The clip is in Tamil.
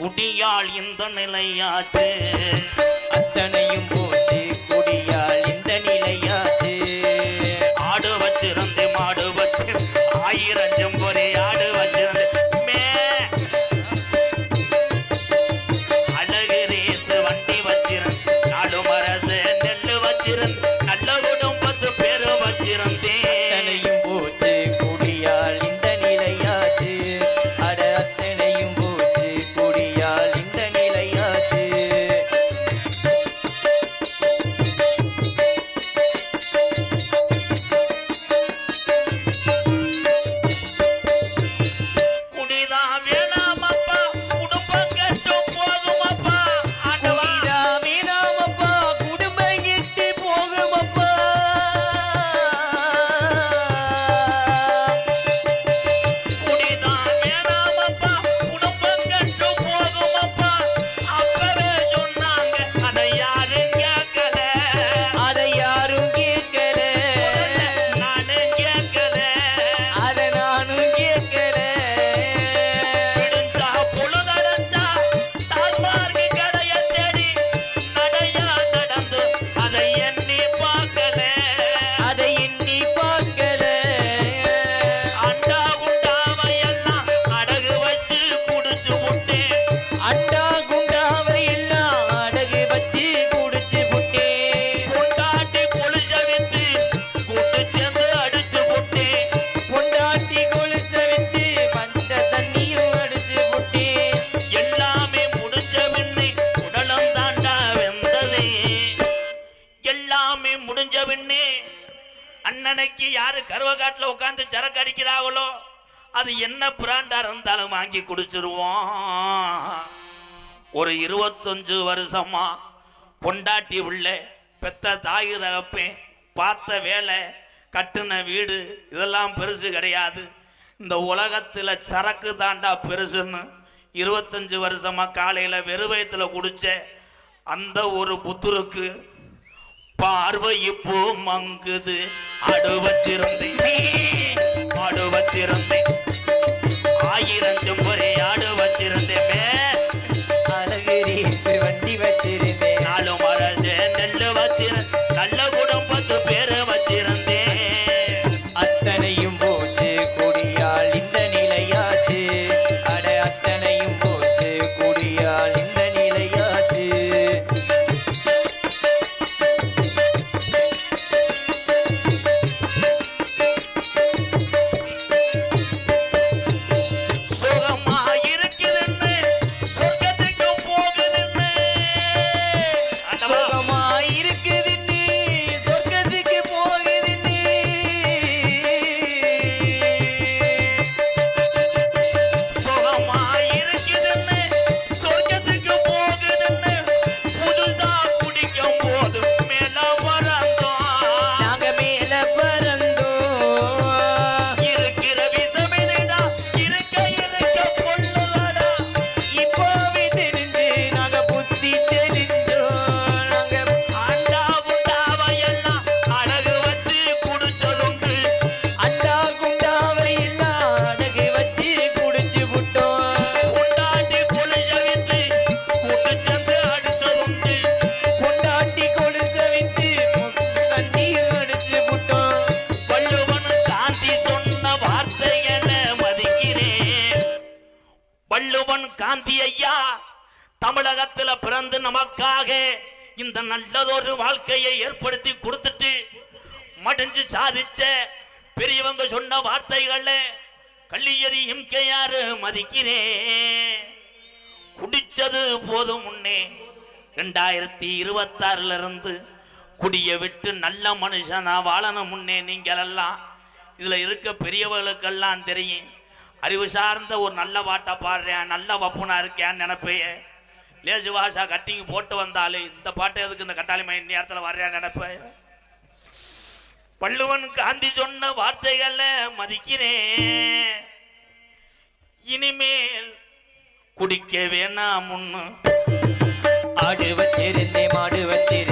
குடியால் இந்த நிலையாச்சு அத்தனையும் போச்சு குடியால் இந்த நிலையாச்சு ஆடு வச்சிருந்து மாடு வச்சு ஆயிரம் செம்பொறி ஆடு வச்சிருந்து அழகு ரேசு வண்டி வச்சிருந்து நாடு மரசு நெல்லு வச்சிருந்து நல்ல குடும்பத்து பேரு வச்சிருந்தேன் அத்தனையும் போச்சு குடியால் இந்த நிலையாச்சு அட அத்தனையும் போச்சு குடியால் இந்த நிலையாச்சு குடிதான் வேணாமப்பா குடும்பம் கெட்டு போகுமப்பா ஆண்டவா வேணாமப்பா குடும்பம் கெட்டு போகுமப்பா குடிதான் வேணாமப்பா குடும்பம் கெட்டு போகுமப்பா அப்பவே சொன்னாங்க அதை யாரும் கேட்கல அதை யாரும் கேட்கல நானும் கேட்கல அதை நானும் கேட்கல விடுஞ்சா பொழுதடைஞ்சா தாய்மார்க்கு கடைய தேடி நடையா நடந்து அதை எண்ணி பார்க்கல அதை எண்ணி பார்க்கல அண்டா குண்டாவை எல்லாம் அடகு வச்சு குடிச்சு விட்டேன் அண்டா குண்டாவை எல்லாம் அடகு வச்சு குடிச்சு புட்டேன் பொண்டாட்டி பொழிச்ச வித்து கூட்டு சேர்ந்து அடிச்சு விட்டேன் பொண்டாட்டி கொலுச விட்டு பஞ்ச தண்ணியும் அடிச்சு புட்டேன் எல்லாமே முடிஞ்ச பின்னே உடலம் தாண்டா வெந்தது எல்லாமே முடிஞ்ச பின்னே அண்ணனைக்கு யாரு கருவக்காட்டுல உட்காந்து சரக்கு அடிக்கிறாங்களோ அது என்ன பிராண்டா இருந்தாலும் வாங்கி குடிச்சிருவோம் ஒரு 25 வருஷமா பொண்டாட்டி உள்ள பெத்த தாய் தகப்பேன் பார்த்த வேலை கட்டுன வீடு இதெல்லாம் பெருசு கிடையாது இந்த உலகத்துல சரக்கு தாண்டா பெருசுன்னு 25 வருஷமா காலையில வெறுவயத்துல குடிச்ச அந்த ஒரு புத்துருக்கு பார்வை இப்போ மங்குது அடு வச்சிருந்தேன் ஆடு வச்சிருந்தேன் ஆயிரம் செம்பொறி ஆடு வச்சிருந்தேன் அழகு ரேசு வண்டி வச்சிருந்தேன் நாலு மரசு நெல்லு வச்சிருந்தேன் நல்ல குடும்பத்து பேரு வச்சிருந்தேன் அத்தனையும் போச்சு குடியால் இந்த நிலையாச்சு அட அத்தனையும் போச்சு குடியால் இந்த நிலையாச்சு சுகமா இருக்குதுன்னு சொர்க்கத்துக்கு போகுதுன்னு ஆண்டவா, சுகமா இருக்குதுன்னு சொர்க்கத்துக்கு போகுதுன்னு சுகமா இருக்குதுன்னு சொர்க்கத்துக்கு போகுதுன்னு புதுசா குடிக்கும் போது மேல வரந்தோம் நாங்க மேல பறந்தோம் இருக்கிற விஷமிதா இருக்க இருக்க பொள்ளுதடா இப்போவே தெரிஞ்சு நாங்க புத்தி தெரிஞ்சோம் நாங்க ஆண்டா உண்டாவ எல்லாம் அழகு வச்சு குடிச்சதுண்டு அண்டா குண்டாவை எல்லாம் அடகு வச்சு குடிச்சு விட்டோம் பொண்டாட்டி பொழிஞ்ச வித்து கூட்டு சேர்ந்து அடிச்சதுண்டு பொண்டாட்டி கொலுச விட்டு தண்ணியும் அடிச்சு விட்டோம் வள்ளுவன் காந்தி சொன்ன வார்த்தைகளை மதிக்கிறேன் வள்ளுவன் காந்தி ஐயா தமிழகத்துல பிறந்து நமக்காக இந்த நல்லதொரு வாழ்க்கையை ஏற்படுத்தி கொடுத்துட்டு மடிஞ்சு சாதிச்ச பெரியவங்க சொன்ன வார்த்தைகளை கள்ளியறி எம்கேஆர் மதிக்கிறேன் குடிச்சது போதும் முன்னே 2026 இருந்து குடிய விட்டு நல்ல மனுஷனா வாழணும் முன்னே நீங்கள் எல்லாம் இதுல இருக்க பெரியவர்களுக்கெல்லாம் தெரியும் அறிவு சார்ந்த ஒரு நல்ல பாட்டை பாடுறேன் நல்ல வப்புனா இருக்கேன்னு நினைப்பைய லேசு வாசா கட்டிங் போட்டு வந்தாலே இந்த பாட்டை எதுக்கு இந்த கட்டாளி மணி நேரத்தில் வர்றேன்னு நினைப்பேன் வள்ளுவன் காந்தி சொன்ன வார்த்தைகளை மதிக்கிறேன் இனிமேல் குடிக்க வேணாம் முன்னு ஆடு வச்சிருந்தேன் மாடு வச்சிருந்தேன்